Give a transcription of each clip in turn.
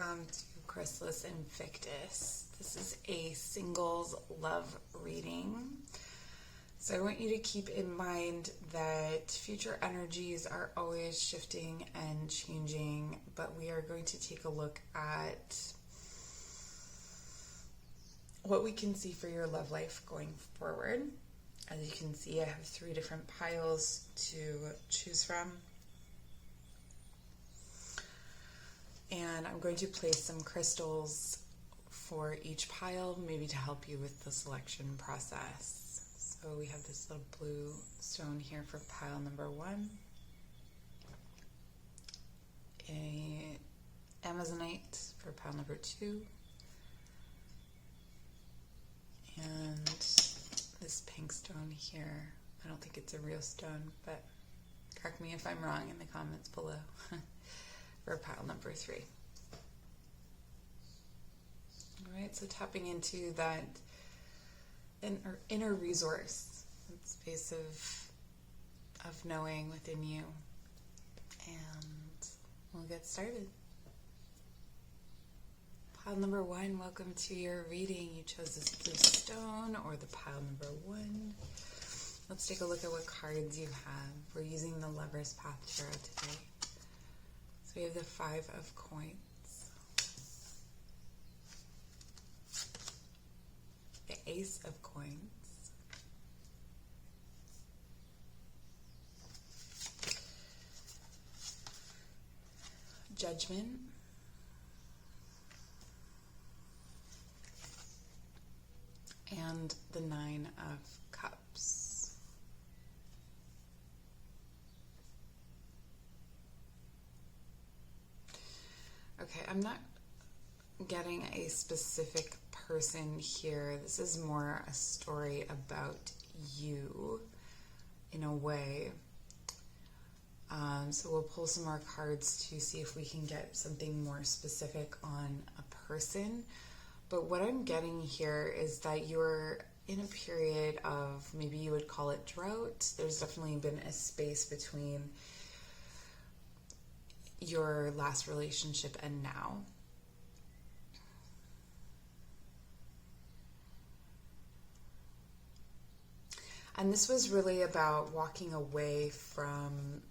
welcome to Chrysalis Invictus. This is a singles love reading. So I want you to keep in mind that future energies are always shifting and changing, but we are going to take a look at what we can see for your love life going forward. As you can see, I have 3 different piles to choose from. And I'm going to place some crystals for each pile, maybe to help you with the selection process. So we have this little blue stone here for pile number 1. A Amazonite for pile number 2. And this pink stone here. I don't think it's a real stone, but correct me if I'm wrong in the comments below. For pile number 3. All right, so tapping into that inner resource, that space of knowing within you, and we'll get started. Pile number 1, welcome to your reading. You chose this blue stone or the pile number 1. Let's take a look at what cards you have. We're using the Lover's Path Tarot today. So we have the 5 of Coins, the Ace of Coins, Judgment, and the 9 of Cups. Okay, I'm not getting a specific person here. This is more a story about you in a way. So we'll pull some more cards to see if we can get something more specific on a person. But what I'm getting here is that you're in a period of, maybe you would call it drought. There's definitely been a space between your last relationship and now. And this was really about walking away from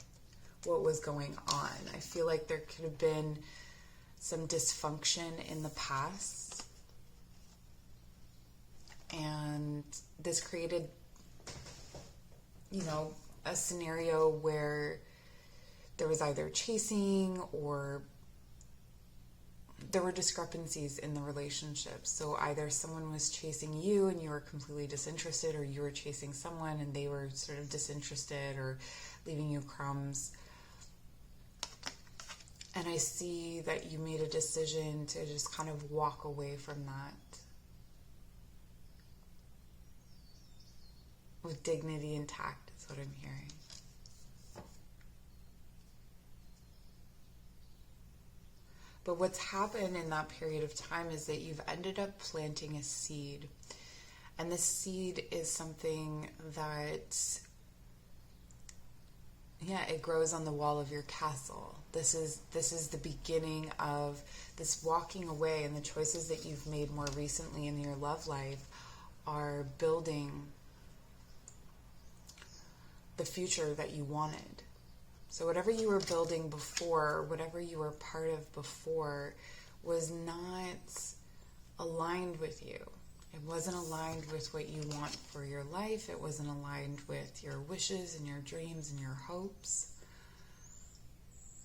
what was going on. I feel like there could have been some dysfunction in the past, and this created, a scenario where there was either chasing or there were discrepancies in the relationship. So either someone was chasing you and you were completely disinterested, or you were chasing someone and they were sort of disinterested or leaving you crumbs. And I see that you made a decision to just kind of walk away from that with dignity intact, is what I'm hearing. But what's happened in that period of time is that you've ended up planting a seed. And this seed is something that, it grows on the wall of your castle. This is the beginning of this walking away, and the choices that you've made more recently in your love life are building the future that you wanted. So whatever you were building before, whatever you were part of before, was not aligned with you. It wasn't aligned with what you want for your life. It wasn't aligned with your wishes and your dreams and your hopes.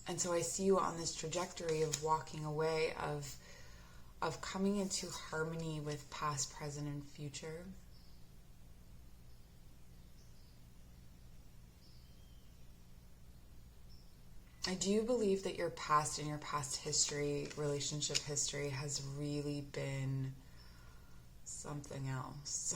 And so I see you on this trajectory of walking away, of coming into harmony with past, present, and future. I do believe that your past and your past history, relationship history, has really been something else.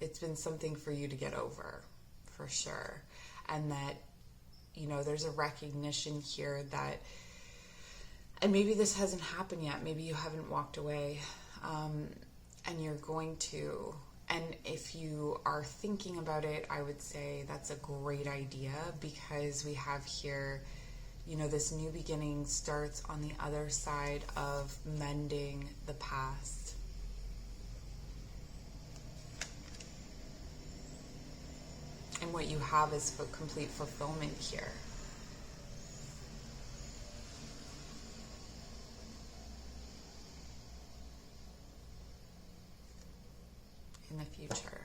It's been something for you to get over, for sure. And that, there's a recognition here that, and maybe this hasn't happened yet, maybe you haven't walked away, and you're going to. And if you are thinking about it, I would say that's a great idea, because we have here, this new beginning starts on the other side of mending the past. And what you have is for complete fulfillment here. In the future.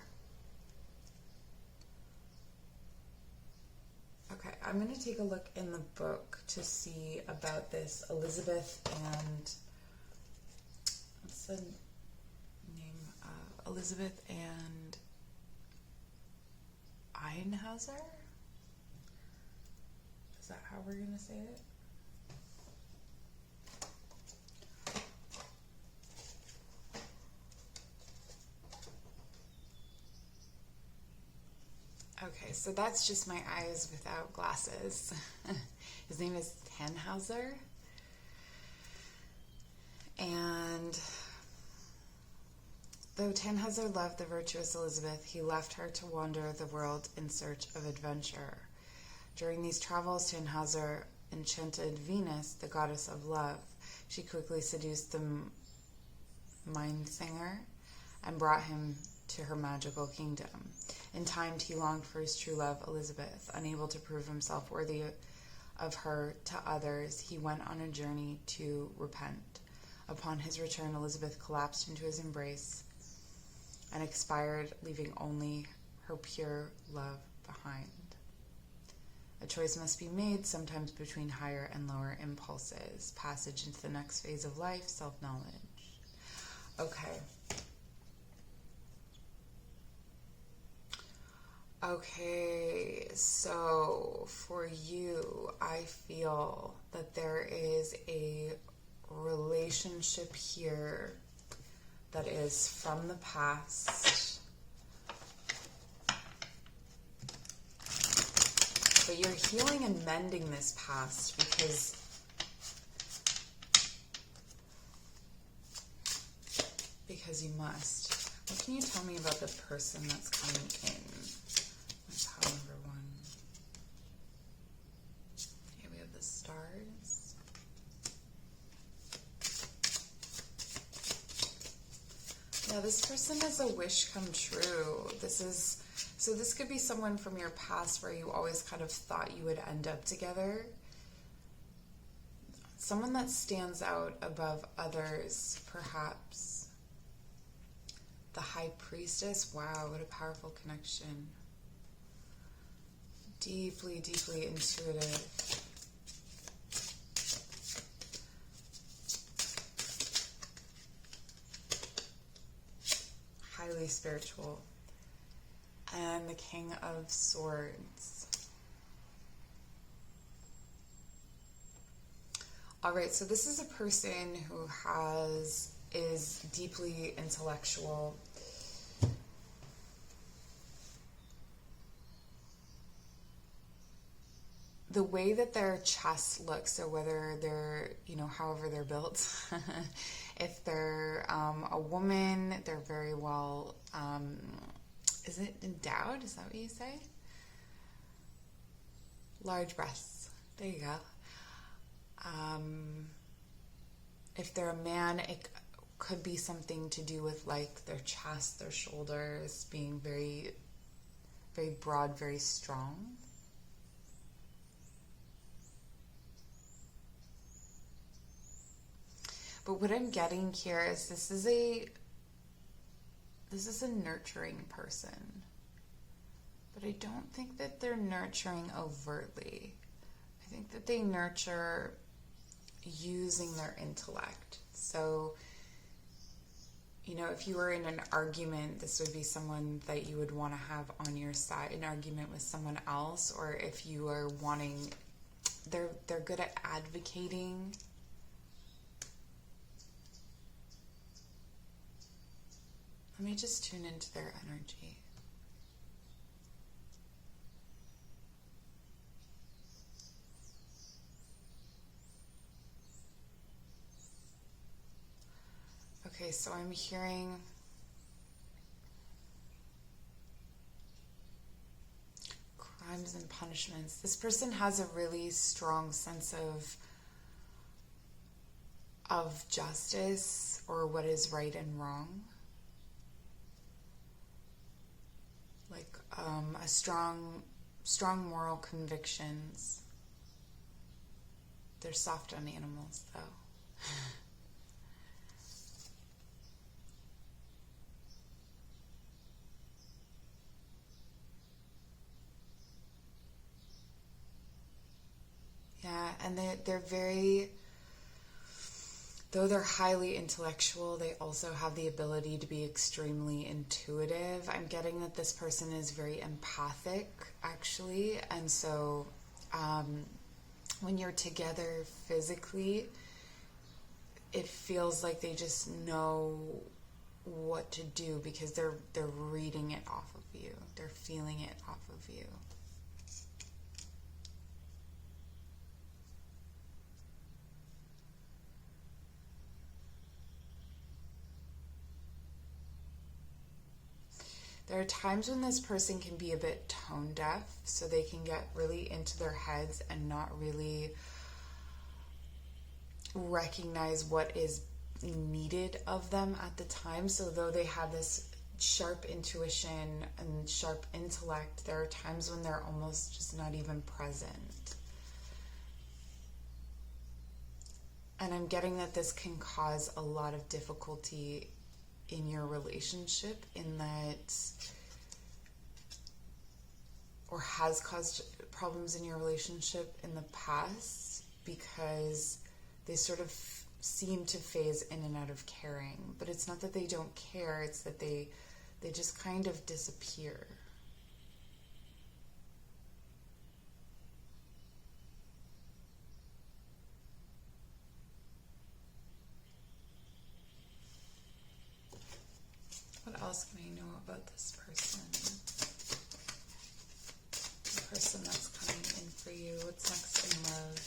Okay, I'm going to take a look in the book to see about this Elizabeth and, what's the name? Elizabeth and Einhauser? Is that how we're going to say it? Okay, so that's just my eyes without glasses. His name is Tannhauser. And though Tannhauser loved the virtuous Elizabeth, he left her to wander the world in search of adventure. During these travels, Tannhauser enchanted Venus, the goddess of love. She quickly seduced the Mindsinger and brought him to her magical kingdom. In time, he longed for his true love, Elizabeth. Unable to prove himself worthy of her to others, he went on a journey to repent. Upon his return, Elizabeth collapsed into his embrace and expired, leaving only her pure love behind. A choice must be made, sometimes between higher and lower impulses. Passage into the next phase of life, self-knowledge. Okay. Okay, so for you, I feel that there is a relationship here that is from the past, but you're healing and mending this past because you must. What can you tell me about the person that's coming in? Pile number 1. Okay, we have the stars. Yeah, this person is a wish come true. This could be someone from your past where you always kind of thought you would end up together. Someone that stands out above others, perhaps. The High Priestess. Wow, what a powerful connection. Deeply, deeply intuitive. Highly spiritual. And the King of Swords. All right, so this is a person who is deeply intellectual. The way that their chest looks, so whether they're, however they're built, if they're a woman, they're very well, is it endowed? Is that what you say? Large breasts. There you go. If they're a man, it could be something to do with like their chest, their shoulders being very, very broad, very strong. But what I'm getting here is this is a nurturing person. But I don't think that they're nurturing overtly. I think that they nurture using their intellect. So, if you were in an argument, this would be someone that you would want to have on your side, an argument with someone else, or if you are wanting, they're good at advocating. Let me just tune into their energy. Okay, so I'm hearing crimes and punishments. This person has a really strong sense of justice, or what is right and wrong. Like a strong moral convictions. They're soft on animals, though. Yeah, and they're very, though they're highly intellectual, they also have the ability to be extremely intuitive. I'm getting that this person is very empathic, actually, and so when you're together physically, it feels like they just know what to do because they're reading it off of you. They're feeling it off of you. There are times when this person can be a bit tone deaf, so they can get really into their heads and not really recognize what is needed of them at the time. So though they have this sharp intuition and sharp intellect, there are times when they're almost just not even present. And I'm getting that this can cause a lot of difficulty in your relationship, in that, or has caused problems in your relationship in the past, because they sort of seem to phase in and out of caring. But it's not that they don't care, it's that they just kind of disappear. What else can I know about this person? The person that's coming in for you. What's next in love?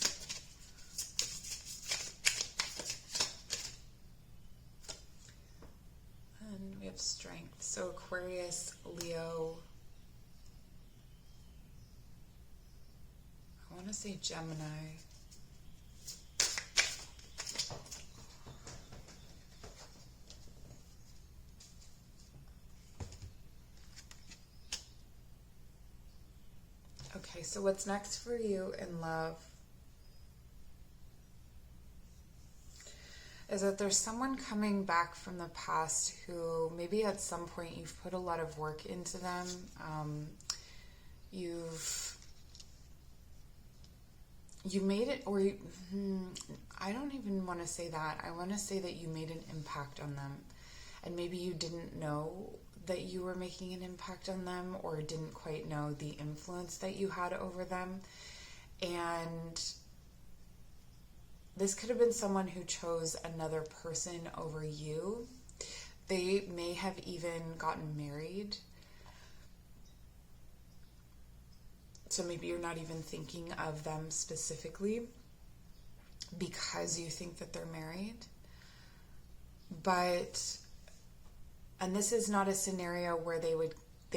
And we have strength. So Aquarius, Leo. I want to say Gemini. Okay, so what's next for you in love is that there's someone coming back from the past who maybe at some point you've put a lot of work into them. You made it, or I don't even want to say that. I want to say that you made an impact on them, and maybe you didn't know that you were making an impact on them, or didn't quite know the influence that you had over them. And this could have been someone who chose another person over you. They may have even gotten married. So maybe you're not even thinking of them specifically because you think that they're married. And this is not a scenario where they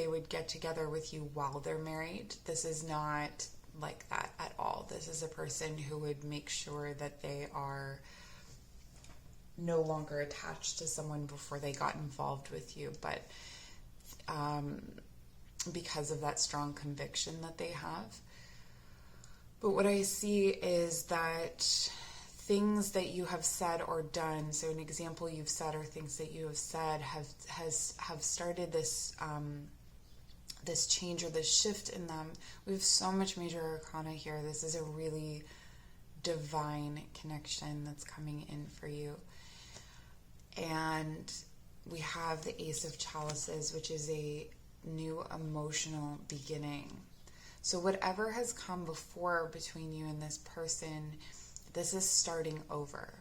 would get together with you while they're married. This is not like that at all. This is a person who would make sure that they are no longer attached to someone before they got involved with you, but because of that strong conviction that they have. But what I see is that things that you have said or done, so an example you've said or things that you have said have started this this change or this shift in them. We have so much major arcana here. This is a really divine connection that's coming in for you. And we have the Ace of Chalices, which is a new emotional beginning. So whatever has come before between you and this person, this is starting over.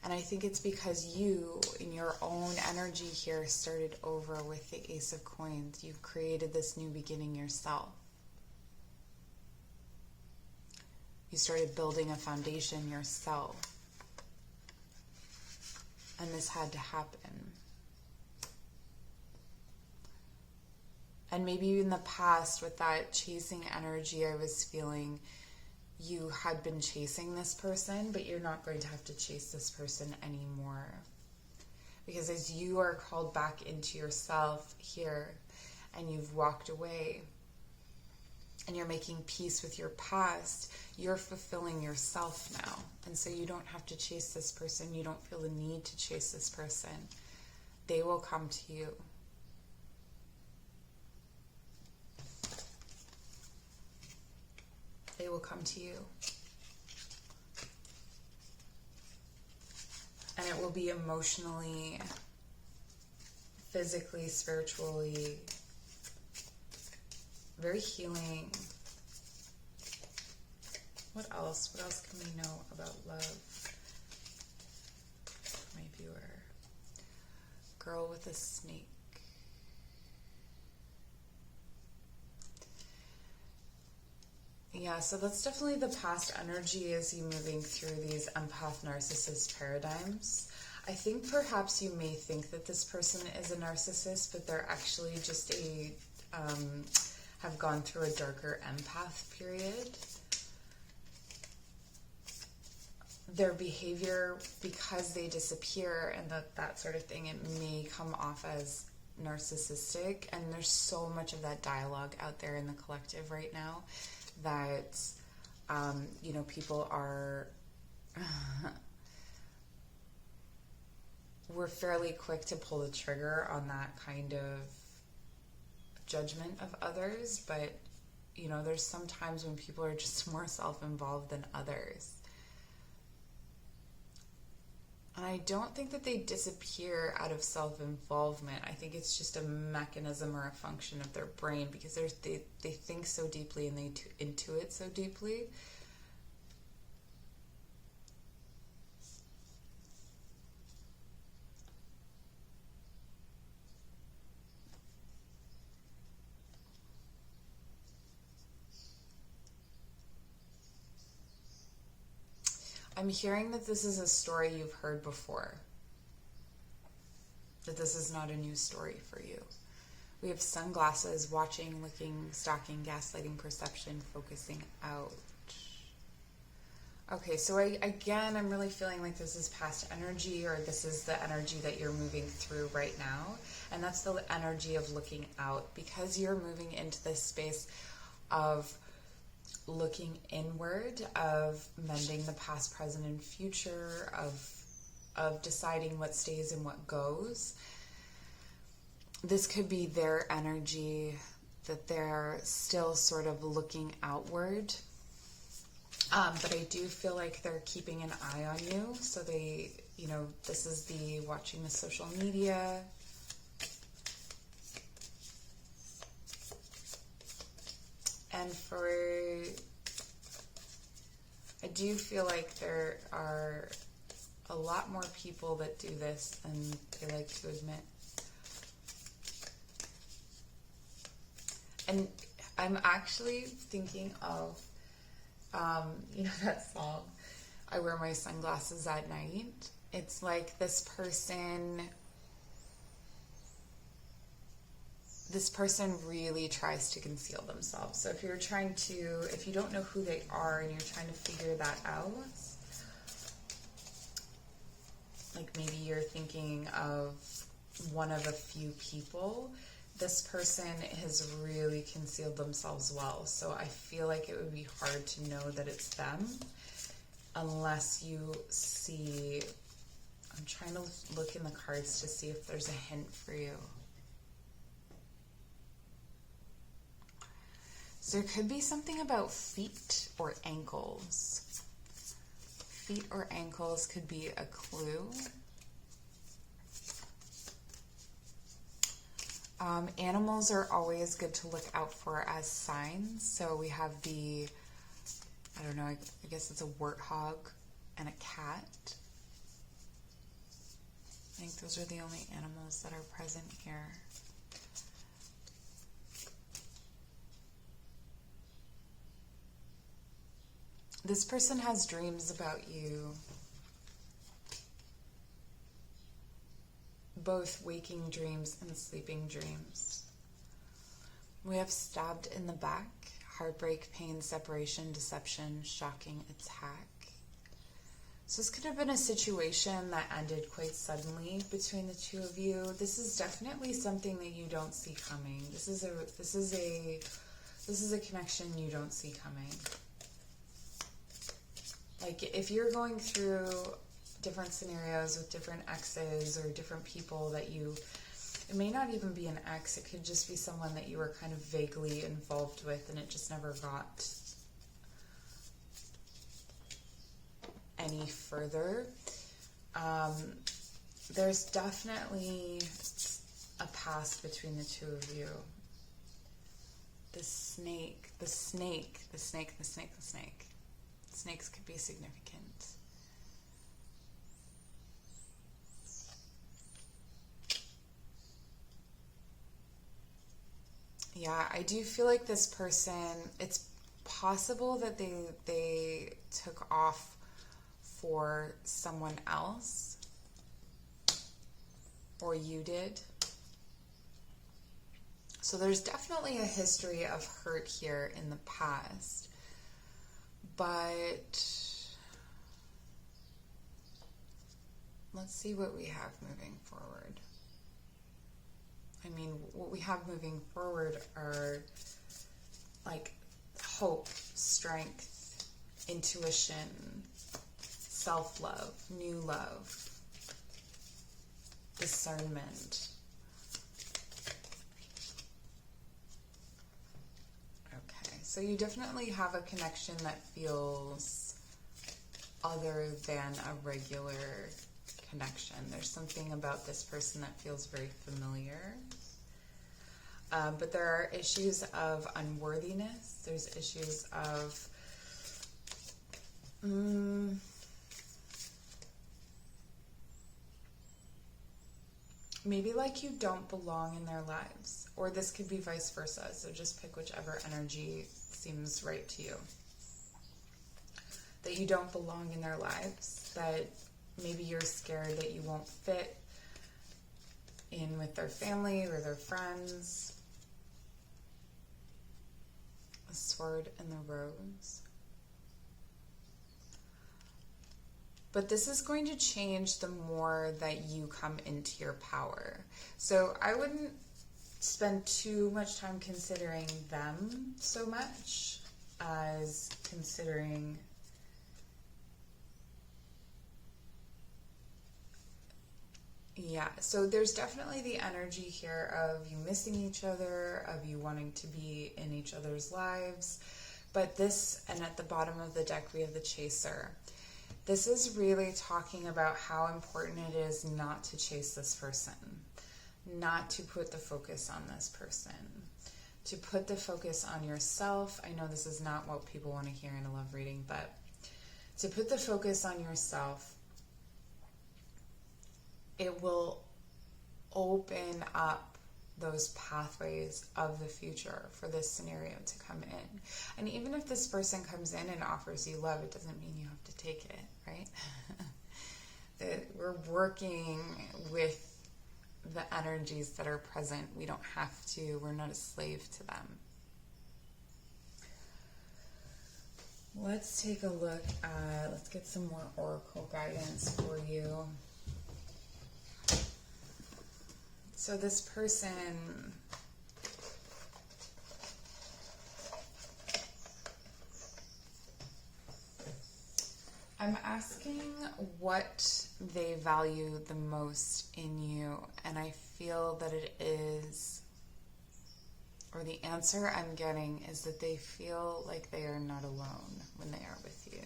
And I think it's because you, in your own energy here, started over with the Ace of Coins. You've created this new beginning yourself. You started building a foundation yourself. And this had to happen. And maybe in the past, with that chasing energy I was feeling, you had been chasing this person, but you're not going to have to chase this person anymore. Because as you are called back into yourself here, and you've walked away, and you're making peace with your past, you're fulfilling yourself now. And so you don't have to chase this person. You don't feel the need to chase this person. They will come to you. They will come to you. And it will be emotionally, physically, spiritually, very healing. What else? What else can we know about love? My viewer. Girl with a snake. Yeah, so that's definitely the past energy as you moving through these empath narcissist paradigms. I think perhaps you may think that this person is a narcissist, but they're actually just have gone through a darker empath period. Their behavior, because they disappear and that sort of thing, it may come off as narcissistic. And there's so much of that dialogue out there in the collective right now that, people are, we're fairly quick to pull the trigger on that kind of judgment of others. But, there's some times when people are just more self-involved than others. And I don't think that they disappear out of self-involvement. I think it's just a mechanism or a function of their brain, because they think so deeply and they intuit so deeply. I'm hearing that this is a story you've heard before. That this is not a new story for you. We have sunglasses, watching, looking, stalking, gaslighting, perception, focusing out. Okay, so I'm really feeling like this is past energy, or this is the energy that you're moving through right now. And that's the energy of looking out, because you're moving into this space of looking inward, of mending the past, present, and future, of deciding what stays and what goes. This could be their energy, that they're still sort of looking outward. But I do feel like they're keeping an eye on you. So they, this is the watching the social media. And I do feel like there are a lot more people that do this than they like to admit. And I'm actually thinking of, that song, I Wear My Sunglasses at Night. It's like this person really tries to conceal themselves. So if you don't know who they are and you're trying to figure that out, like maybe you're thinking of one of a few people, this person has really concealed themselves well. So I feel like it would be hard to know that it's them unless you see, I'm trying to look in the cards to see if there's a hint for you. So there could be something about feet or ankles. Feet or ankles could be a clue. Animals are always good to look out for as signs. So we have I guess it's a warthog and a cat. I think those are the only animals that are present here. This person has dreams about you, both waking dreams and sleeping dreams. We have stabbed in the back, heartbreak, pain, separation, deception, shocking attack. So this could have been a situation that ended quite suddenly between the two of you. This is definitely something that you don't see coming. This is a connection you don't see coming. Like, if you're going through different scenarios with different exes or different people that you, it may not even be an ex, it could just be someone that you were kind of vaguely involved with and it just never got any further. There's definitely a past between the two of you. The snake. Snakes could be significant. Yeah, I do feel like this person, it's possible that they took off for someone else, or you did. So there's definitely a history of hurt here in the past, but let's see what we have moving forward. I mean, what we have moving forward are like hope, strength, intuition, self-love, new love, discernment. Okay, so you definitely have a connection that feels other than a regular connection. There's something about this person that feels very familiar. But there are issues of unworthiness. There's issues of maybe like you don't belong in their lives. Or this could be vice versa. So just pick whichever energy seems right to you. That you don't belong in their lives. That maybe you're scared that you won't fit in with their family or their friends. A sword and the rose. But this is going to change the more that you come into your power. So I wouldn't spend too much time considering them so much as considering so there's definitely the energy here of you missing each other, of you wanting to be in each other's lives. But this, and at the bottom of the deck we have the Chaser. This is really talking about how important it is not to chase this person, not to put the focus on this person, to put the focus on yourself. I know this is not what people want to hear in a love reading, but to put the focus on yourself, it will open up those pathways of the future for this scenario to come in. And even if this person comes in and offers you love, it doesn't mean you have to take it, right? We're working with the energies that are present. We don't have to. We're not a slave to them. Let's take a look at, let's get some more oracle guidance for you. So this person, I'm asking what they value the most in you, and I feel that it is, or the answer I'm getting is that they feel like they are not alone when they are with you.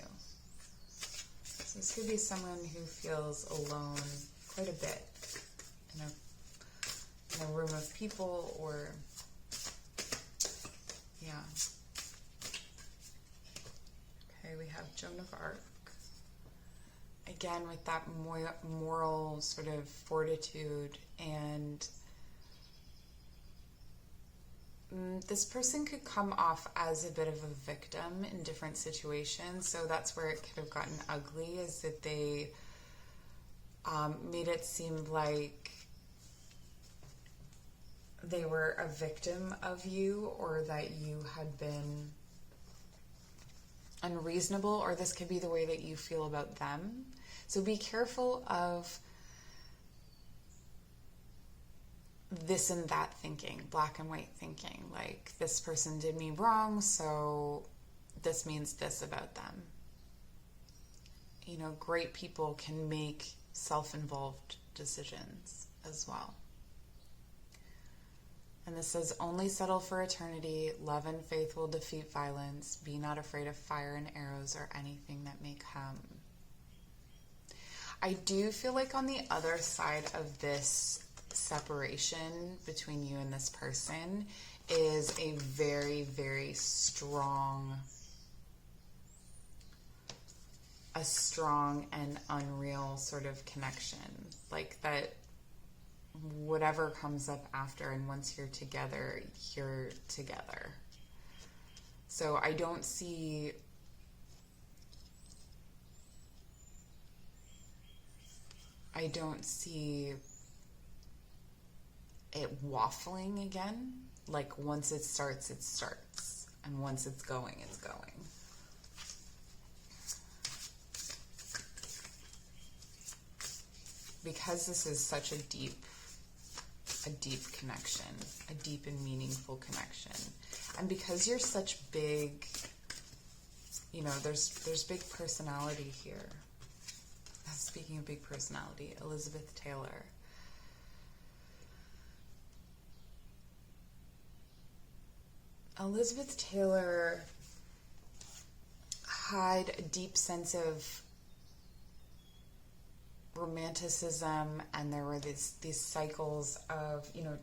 So this could be someone who feels alone quite a bit in a room of people, or Okay, we have Joan of Arc. Again, with that moral sort of fortitude, and this person could come off as a bit of a victim in different situations, so that's where it could have gotten ugly, is that they made it seem like they were a victim of you, or that you had been unreasonable, or this could be the way that you feel about them. So be careful of this and that thinking, black and white thinking, like this person did me wrong, so this means this about them. You know, great people can make self-involved decisions as well. And this says, only settle for eternity. Love and faith will defeat violence. Be not afraid of fire and arrows or anything that may come. I do feel like on the other side of this separation between you and this person is a very, very strong and unreal sort of connection. Like that whatever comes up after, and once you're together, you're together. So I don't see it waffling again. Like once it starts, it starts. And once it's going, it's going. Because this is such a deep connection, a deep and meaningful connection. And because you're such big, you know, there's big personality here. Speaking of big personality, Elizabeth Taylor. Elizabeth Taylor had a deep sense of romanticism, and there were these cycles of, you know,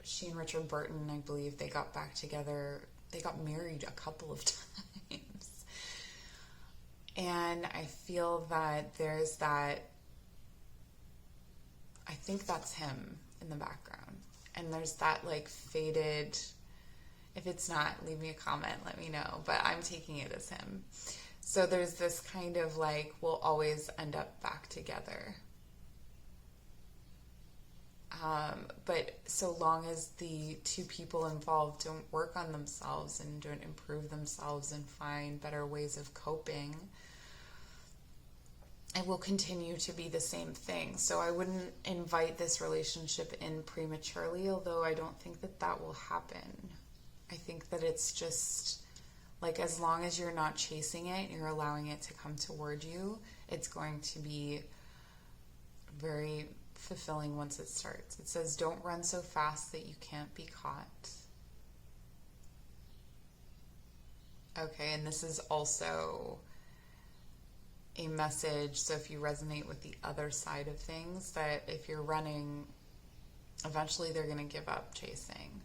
she and Richard Burton, I believe, they got back together. They got married a couple of times. And I feel that there's that, I think that's him in the background. And there's that like faded, if it's not, leave me a comment, let me know. But I'm taking it as him. So there's this kind of like, we'll always end up back together. But so long as the two people involved don't work on themselves and don't improve themselves and find better ways of coping, it will continue to be the same thing. So I wouldn't invite this relationship in prematurely, although I don't think that that will happen. I think that it's just like, as long as you're not chasing it, you're allowing it to come toward you, it's going to be very fulfilling once it starts. It says, don't run so fast that you can't be caught. Okay, and this is also a message, so if you resonate with the other side of things, that if you're running, eventually they're going to give up chasing.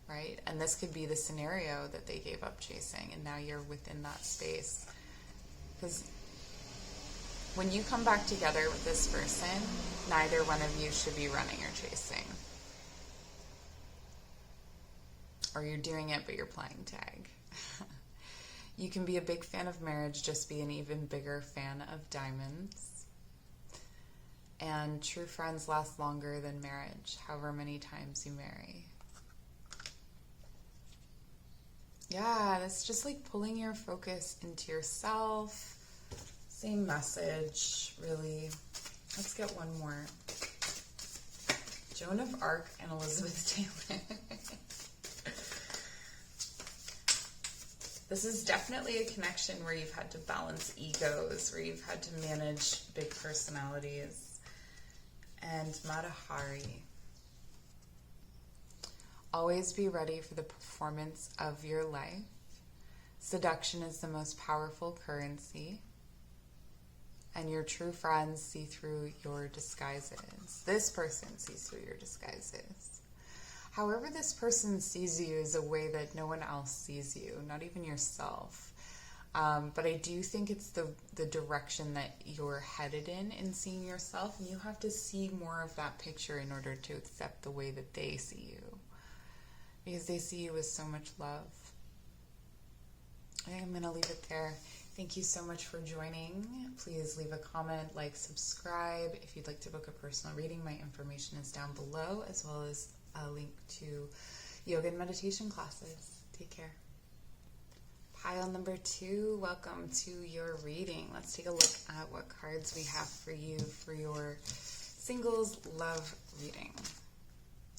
Right? And this could be the scenario that they gave up chasing, and now you're within that space. Because when you come back together with this person, neither one of you should be running or chasing. Or you're doing it, but you're playing tag. You can be a big fan of marriage, just be an even bigger fan of diamonds. And true friends last longer than marriage, however many times you marry. Yeah, that's just like pulling your focus into yourself. Same message, really. Let's get one more. Joan of Arc and Elizabeth Taylor. This is definitely a connection where you've had to balance egos, where you've had to manage big personalities. And Matahari. Always be ready for the performance of your life. Seduction is the most powerful currency. And your true friends see through your disguises. This person sees through your disguises. However this person sees you is a way that no one else sees you, not even yourself. But I do think it's the direction that you're headed in seeing yourself. And you have to see more of that picture in order to accept the way that they see you. Because they see you with so much love. I think I'm going to leave it there. Thank you so much for joining. Please leave a comment, like, subscribe. If you'd like to book a personal reading, my information is down below, as well as a link to yoga and meditation classes. Take care. Pile number 2, welcome to your reading. Let's take a look at what cards we have for you for your singles love reading.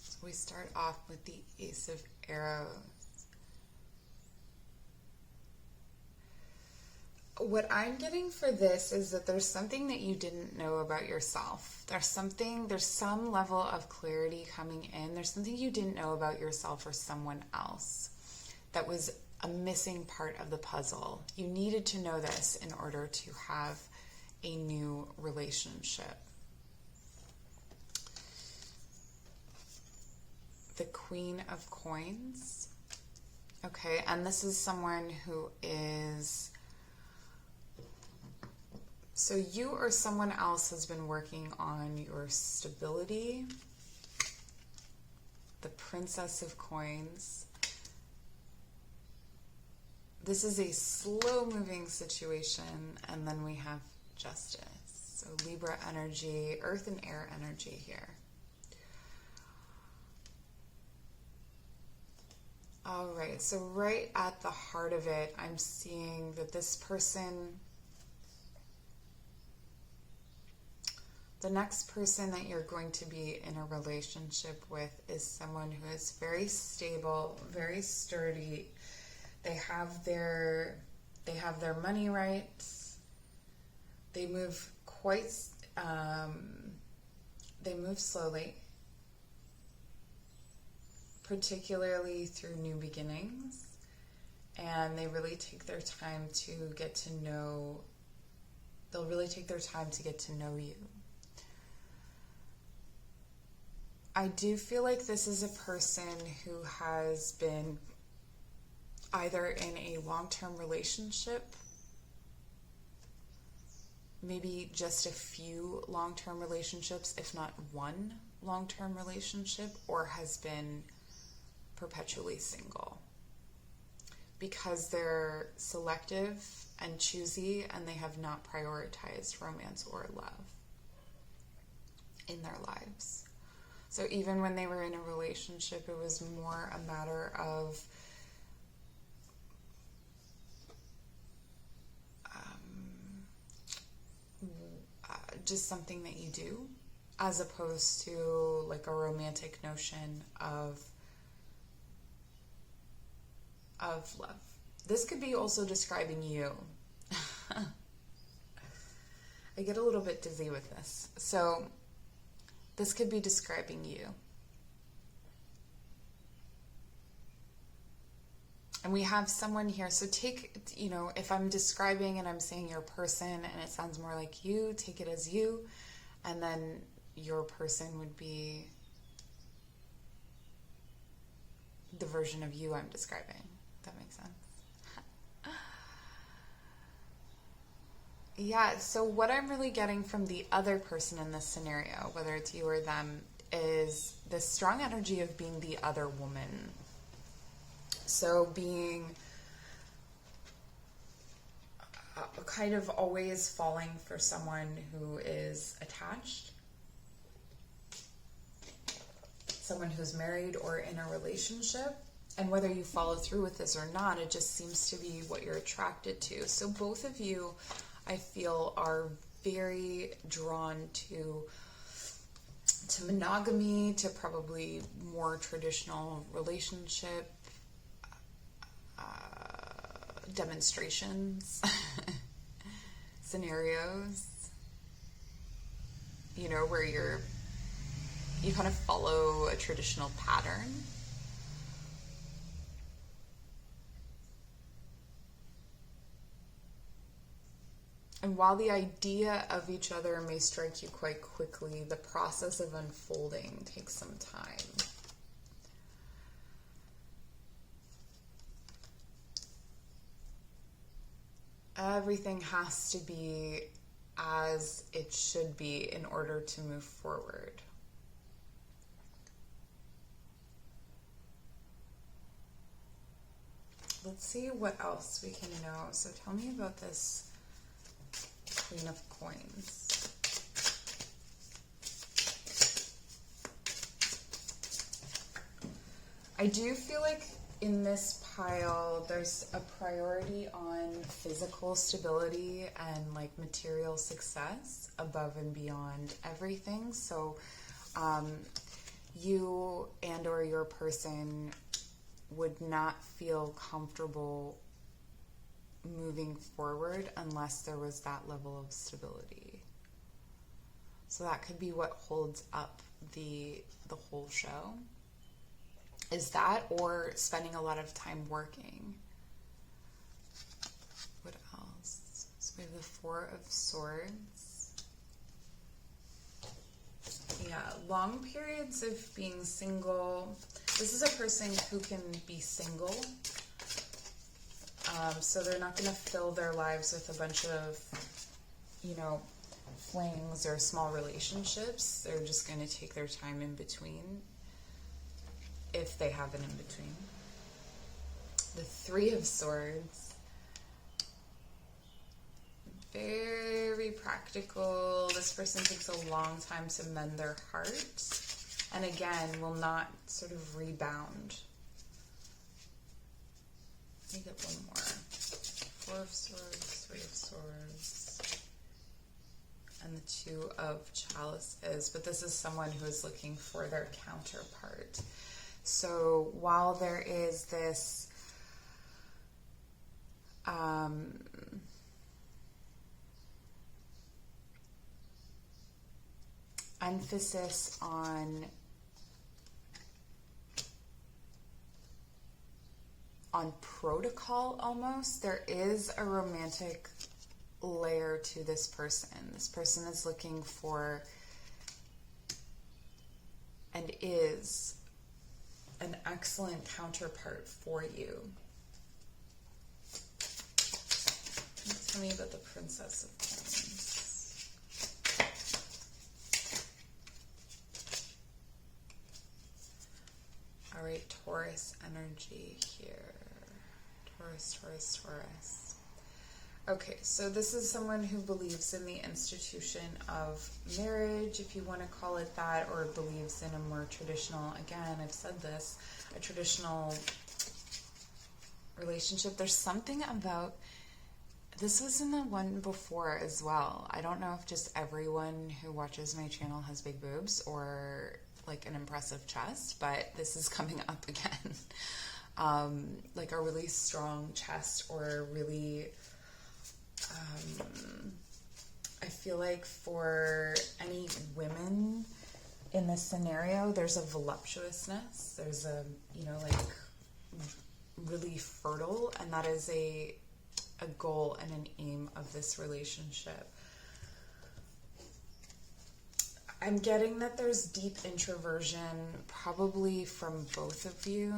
So we start off with the Ace of Arrows. What I'm getting for this is that there's something that you didn't know about yourself. There's some level of clarity coming in. There's something you didn't know about yourself or someone else that was a missing part of the puzzle. You needed to know this in order to have a new relationship. The Queen of Coins. Okay, and this is someone who is... So you or someone else has been working on your stability. The Princess of Coins. This is a slow-moving situation, and then we have Justice. So Libra energy, Earth and Air energy here. All right, so right at the heart of it, I'm seeing that this person... The next person that you're going to be in a relationship with is someone who is very stable, very sturdy. They have their money rights. They move they move slowly, particularly through new beginnings, and they really take their time to get to know. They'll really take their time to get to know you. I do feel like this is a person who has been either in a long-term relationship, maybe just a few long-term relationships, if not one long-term relationship, or has been perpetually single. Because they're selective and choosy, and they have not prioritized romance or love in their lives. So even when they were in a relationship, it was more a matter of just something that you do, as opposed to like a romantic notion of love. This could be also describing you. I get a little bit dizzy with this. So this could be describing you. And we have someone here. So take, if I'm describing and I'm saying your person and it sounds more like you, take it as you. And then your person would be the version of you I'm describing. If that makes sense. Yeah, so what I'm really getting from the other person in this scenario, whether it's you or them, is this strong energy of being the other woman. So being kind of always falling for someone who is attached, someone who's married or in a relationship. And whether you follow through with this or not, it just seems to be what you're attracted to. So both of you, I feel, are very drawn to monogamy, to probably more traditional relationship demonstrations, scenarios, where you kind of follow a traditional pattern. And while the idea of each other may strike you quite quickly, the process of unfolding takes some time. Everything has to be as it should be in order to move forward. Let's see what else we can know. So tell me about this Queen of Coins. I do feel like in this pile, there's a priority on physical stability and like material success above and beyond everything. So you and or your person would not feel comfortable moving forward unless there was that level of stability. So that could be what holds up the whole show. Is that, or spending a lot of time working. What else? So we have the Four of Swords. Yeah, long periods of being single. This is a person who can be single. So they're not going to fill their lives with a bunch of, flings or small relationships. They're just going to take their time in between, if they have an in-between. The Three of Swords. Very practical. This person takes a long time to mend their heart. And again, will not sort of rebound. Let me get one more. Four of Swords, Three of Swords, and the Two of Chalices. But this is someone who is looking for their counterpart. So while there is this emphasis on protocol almost, there is a romantic layer to this person. This person is looking for and is an excellent counterpart for you. Tell me about the Princess of Coins. All right, Taurus energy here. Taurus. Okay, so this is someone who believes in the institution of marriage, if you want to call it that, or believes in a more traditional, again, I've said this, a traditional relationship. There's something about, this was in the one before as well. I don't know if just everyone who watches my channel has big boobs or like an impressive chest, but this is coming up again. Like a really strong chest, or really, I feel like for any women in this scenario, there's a voluptuousness, there's a, really fertile, and that is a goal and an aim of this relationship. I'm getting that there's deep introversion, probably from both of you,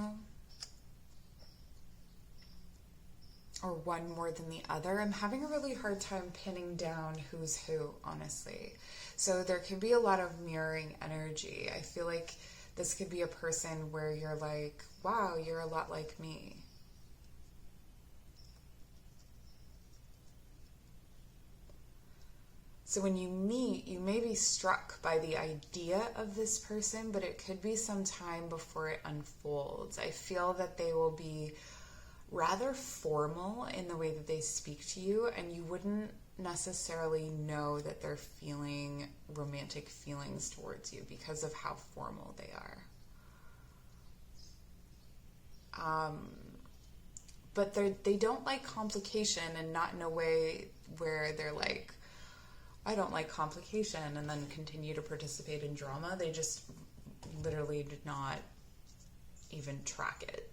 or one more than the other. I'm having a really hard time pinning down who's who, honestly. So there could be a lot of mirroring energy. I feel like this could be a person where you're like, wow, you're a lot like me. So when you meet, you may be struck by the idea of this person, but it could be some time before it unfolds. I feel that they will be rather formal in the way that they speak to you, and you wouldn't necessarily know that they're feeling romantic feelings towards you because of how formal they are. But they don't like complication, and not in a way where they're like, I don't like complication, and then continue to participate in drama. They just literally did not even track it.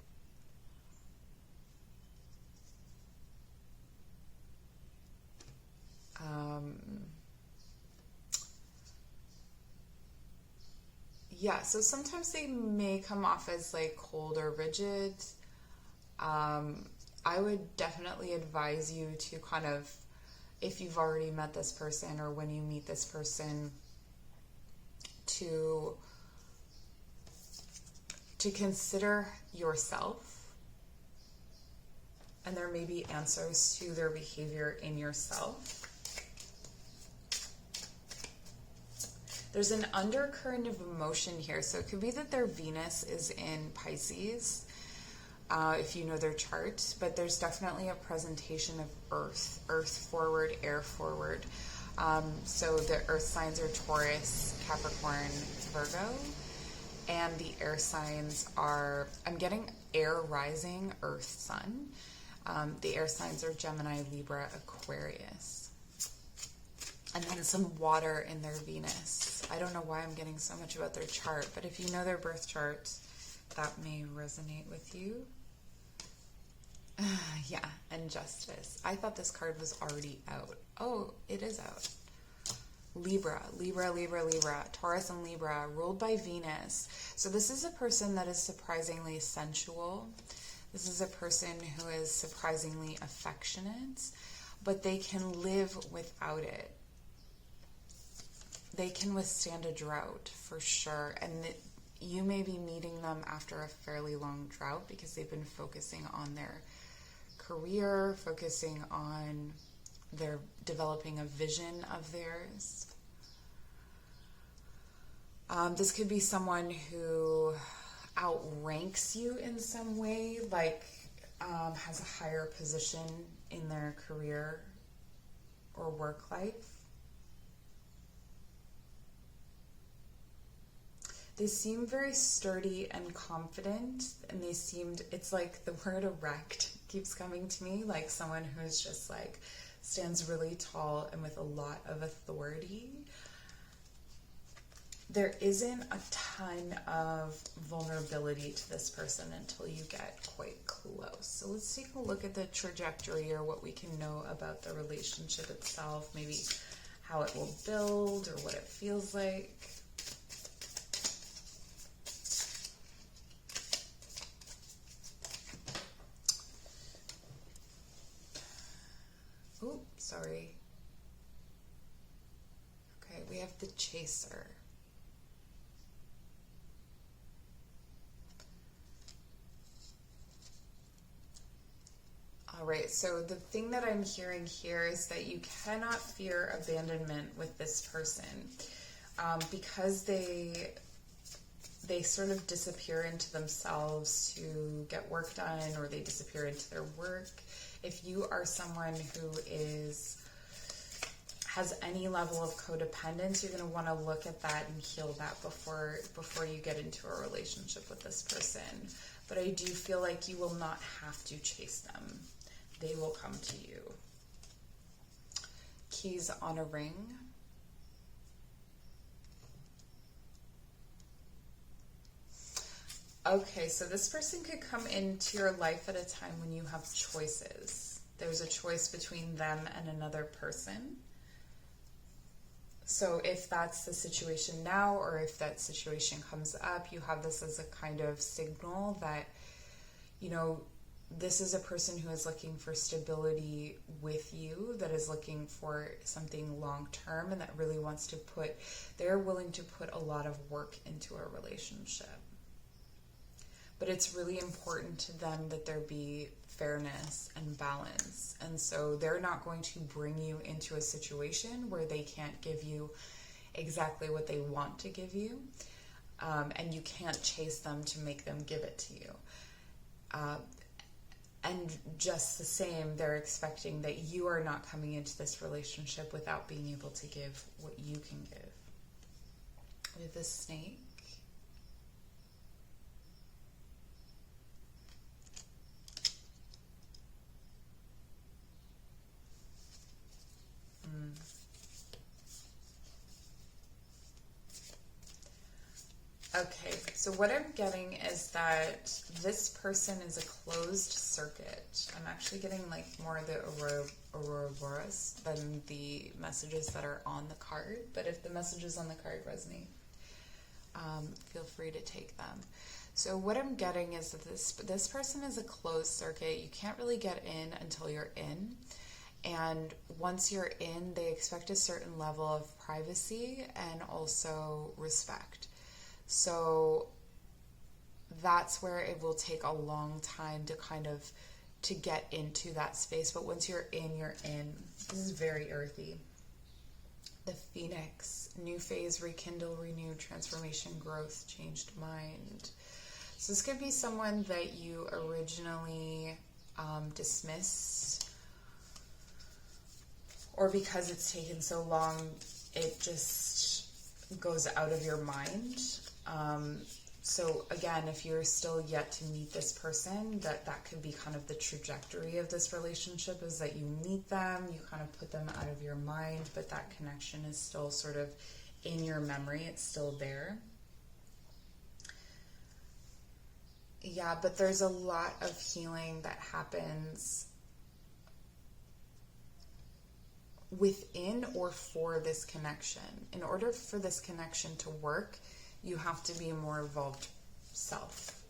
Yeah, so sometimes they may come off as like cold or rigid. I would definitely advise you to kind of, if you've already met this person or when you meet this person, to consider yourself. And there may be answers to their behavior in yourself. There's an undercurrent of emotion here. So it could be that their Venus is in Pisces, if you know their chart, but there's definitely a presentation of earth forward, air forward. So the earth signs are Taurus, Capricorn, Virgo, and the air signs are, I'm getting air rising, earth sun. The air signs are Gemini, Libra, Aquarius. And then some water in their Venus. I don't know why I'm getting so much about their chart, but if you know their birth chart, that may resonate with you. Yeah, and justice. I thought this card was already out. Oh, it is out. Libra, Libra, Libra, Libra, Taurus and Libra, ruled by Venus. So this is a person that is surprisingly sensual. This is a person who is surprisingly affectionate, but they can live without it. They can withstand a drought for sure. And you may be meeting them after a fairly long drought because they've been focusing on their career, focusing on their developing a vision of theirs. This could be someone who outranks you in some way, like has a higher position in their career or work life. They seem very sturdy and confident, and it's like the word erect keeps coming to me, like someone who's just like stands really tall and with a lot of authority. There isn't a ton of vulnerability to this person until you get quite close. So let's take a look at the trajectory, or what we can know about the relationship itself, maybe how it will build or what it feels like. Oh, sorry. Okay, we have the chaser. All right, so the thing that I'm hearing here is that you cannot fear abandonment with this person because they sort of disappear into themselves to get work done, or they disappear into their work. If you are someone who has any level of codependence, you're going to want to look at that and heal that before you get into a relationship with this person. But I do feel like you will not have to chase them. They will come to you. Keys on a ring. Okay, so this person could come into your life at a time when you have choices. There's a choice between them and another person. So if that's the situation now, or if that situation comes up, you have this as a kind of signal that, you know, this is a person who is looking for stability with you, that is looking for something long-term, and that really wants to they're willing to put a lot of work into a relationship. But it's really important to them that there be fairness and balance. And so they're not going to bring you into a situation where they can't give you exactly what they want to give you. And you can't chase them to make them give it to you. And just the same, they're expecting that you are not coming into this relationship without being able to give what you can give. With the snake. Okay, so what I'm getting is that this person is a closed circuit. I'm actually getting like more of the auroras than the messages that are on the card. But if the messages on the card resonate, feel free to take them. So what I'm getting is that this person is a closed circuit. You can't really get in until you're in. And once you're in, they expect a certain level of privacy and also respect. So that's where it will take a long time to get into that space. But once you're in, you're in. This is very earthy. The Phoenix, new phase, rekindle, renew, transformation, growth, changed mind. So this could be someone that you originally dismissed, or because it's taken so long, it just goes out of your mind. So again, if you're still yet to meet this person, that could be kind of the trajectory of this relationship, is that you meet them, you kind of put them out of your mind, but that connection is still sort of in your memory, it's still there. Yeah, but there's a lot of healing that happens within or for this connection. In order for this connection to work, you have to be a more evolved self.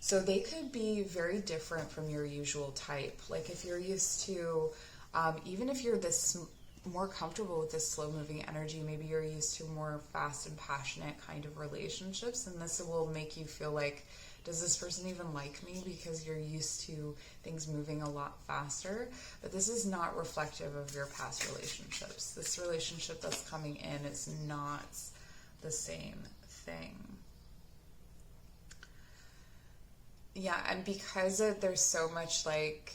So they could be very different from your usual type. Like if you're used to, even if you're this more comfortable with this slow moving energy, maybe you're used to more fast and passionate kind of relationships, and this will make you feel like, does this person even like me? Because you're used to things moving a lot faster. But this is not reflective of your past relationships. This relationship that's coming in is not the same thing. Yeah, and because there's so much, like,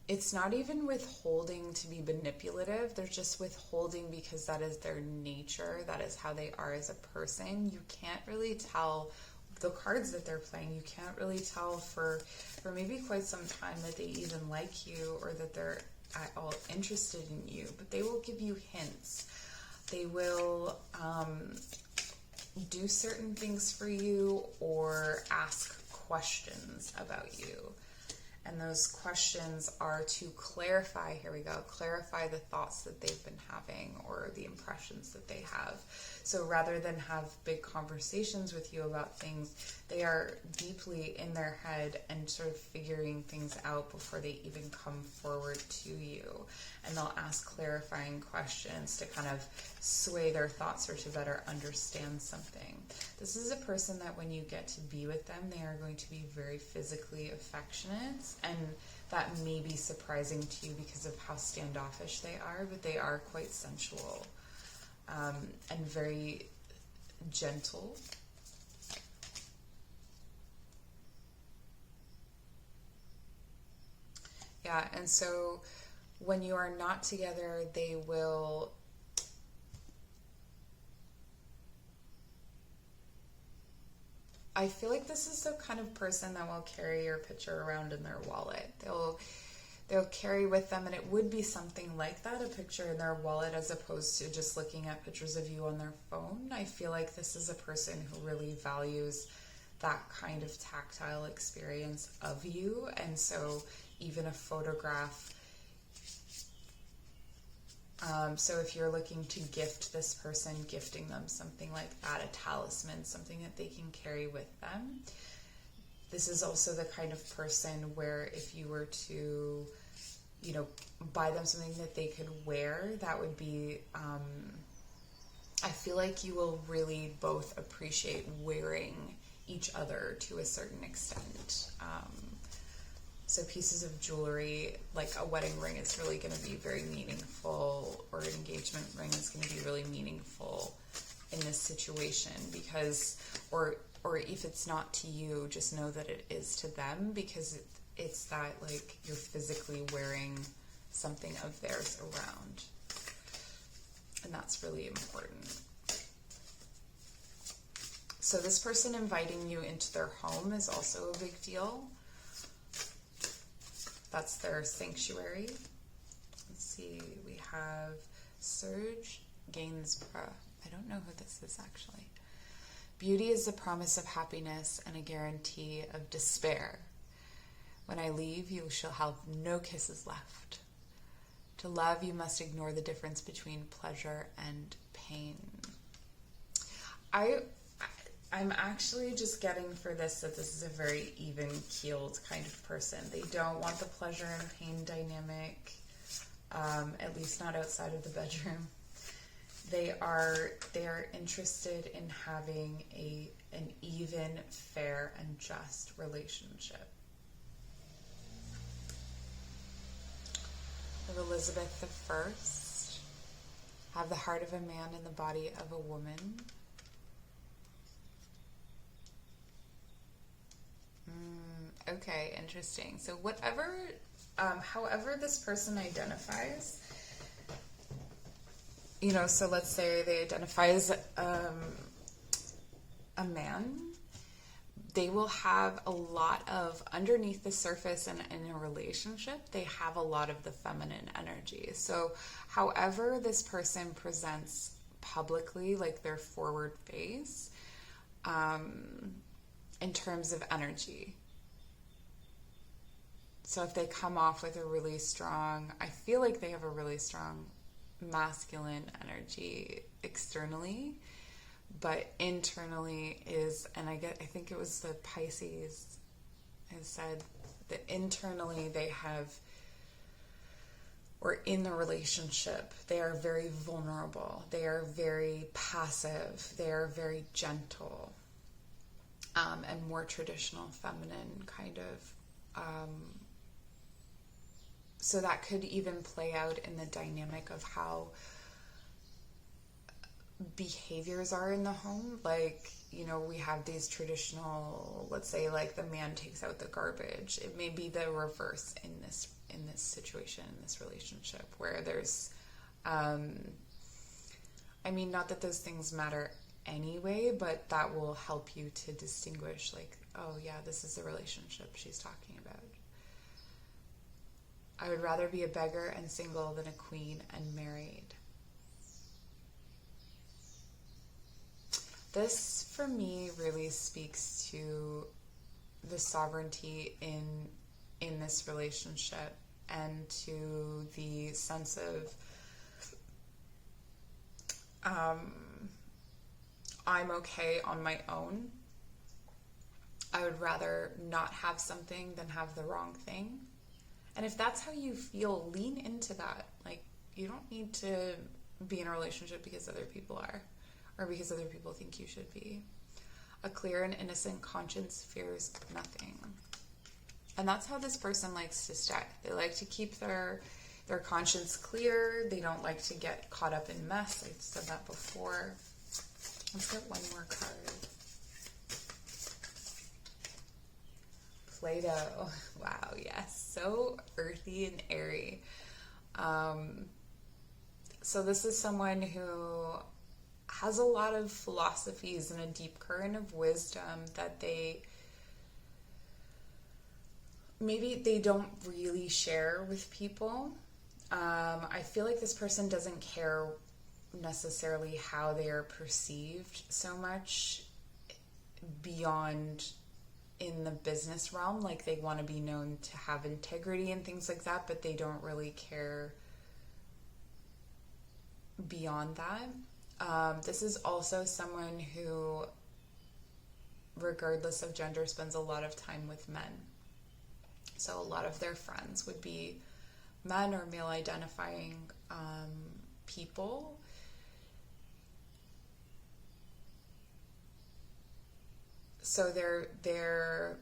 it's not even withholding to be manipulative. They're just withholding because that is their nature. That is how they are as a person. You can't really tell the cards that they're playing. You can't really tell for maybe quite some time that they even like you or that they're at all interested in you. But they will give you hints. They will do certain things for you or ask questions about you. And those questions are to clarify, here we go, clarify the thoughts that they've been having or the impressions that they have. So rather than have big conversations with you about things, they are deeply in their head and sort of figuring things out before they even come forward to you. And they'll ask clarifying questions to kind of sway their thoughts or to better understand something. This is a person that when you get to be with them, they are going to be very physically affectionate, and that may be surprising to you because of how standoffish they are, but they are quite sensual and very gentle. Yeah, and so when you are not together, they will I feel like this is the kind of person that will carry your picture around in their wallet. They'll carry with them, and it would be something like that, a picture in their wallet, as opposed to just looking at pictures of you on their phone. I feel like this is a person who really values that kind of tactile experience of you, and so even a photograph. So if you're looking to gift this person, gifting them something like that, a talisman, something that they can carry with them. This is also the kind of person where if you were to, buy them something that they could wear, that would be, I feel like you will really both appreciate wearing each other to a certain extent. So pieces of jewelry, like a wedding ring, is really going to be very meaningful, or an engagement ring is going to be really meaningful in this situation, because, or if it's not to you, just know that it is to them, because it's that, like, you're physically wearing something of theirs around. And that's really important. So this person inviting you into their home is also a big deal. That's their sanctuary. Let's see, we have Serge Gainsborough. I don't know who this is actually. Beauty is the promise of happiness and a guarantee of despair. When I leave, you shall have no kisses left. To love, you must ignore the difference between pleasure and pain. I'm actually just getting for this that this is a very even-keeled kind of person. They don't want the pleasure and pain dynamic, at least not outside of the bedroom. They are interested in having an even, fair, and just relationship. Of Elizabeth I. Have the heart of a man and the body of a woman. Okay, interesting. So however this person identifies, so let's say they identify as a man, they will have a lot of, underneath the surface and in a relationship, they have a lot of the feminine energy. So however this person presents publicly, like their forward face, in terms of energy. So if they come off with a really strong, I feel like they have a really strong masculine energy externally, but internally I think it was the Pisces who said that internally they have, or in the relationship, they are very vulnerable, they are very passive, they are very gentle, and more traditional feminine kind of. So that could even play out in the dynamic of how behaviors are in the home. Like, we have these traditional, let's say like the man takes out the garbage. It may be the reverse in this situation, in this relationship, where there's, not that those things matter anyway, but that will help you to distinguish, like, oh yeah, this is the relationship she's talking about. I would rather be a beggar and single than a queen and married. This, for me, really speaks to the sovereignty in this relationship, and to the sense of I'm okay on my own. I would rather not have something than have the wrong thing. And if that's how you feel, lean into that. Like, you don't need to be in a relationship because other people are, or because other people think you should be. A clear and innocent conscience fears nothing. And that's how this person likes to stay. They like to keep their conscience clear. They don't like to get caught up in mess. I've said that before. Let's get one more card. Plato. Wow, yes. So earthy and airy. So this is someone who has a lot of philosophies and a deep current of wisdom that maybe they don't really share with people. I feel like this person doesn't care necessarily how they are perceived so much beyond in the business realm. Like, they want to be known to have integrity and things like that, but they don't really care beyond that. This is also someone who, regardless of gender, spends a lot of time with men. So a lot of their friends would be men or male identifying people. So their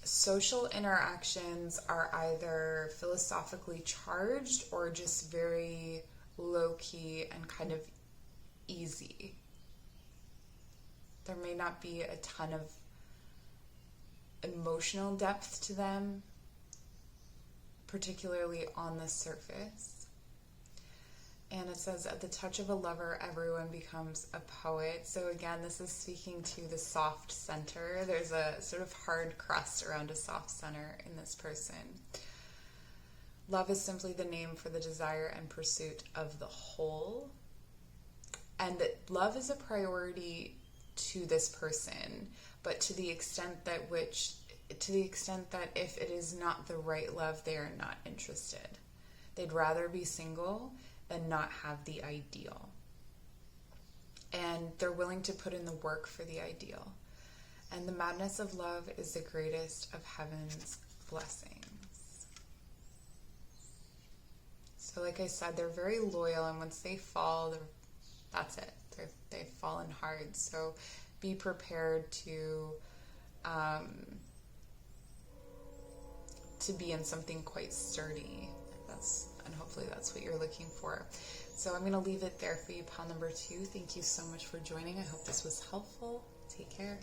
social interactions are either philosophically charged or just very low-key and kind of easy. There may not be a ton of emotional depth to them, particularly on the surface. And it says, at the touch of a lover, everyone becomes a poet. So again, this is speaking to the soft center. There's a sort of hard crust around a soft center in this person. Love is simply the name for the desire and pursuit of the whole. And that love is a priority to this person, but to the extent that if it is not the right love, they are not interested. They'd rather be single than not have the ideal. And they're willing to put in the work for the ideal. And the madness of love is the greatest of heaven's blessings. So like I said, they're very loyal, and once they fall, that's it. They've fallen hard. So be prepared to be in something quite sturdy. That's and hopefully that's what you're looking for. So I'm going to leave it there for you, pile number 2. Thank you so much for joining. I hope this was helpful. Take care.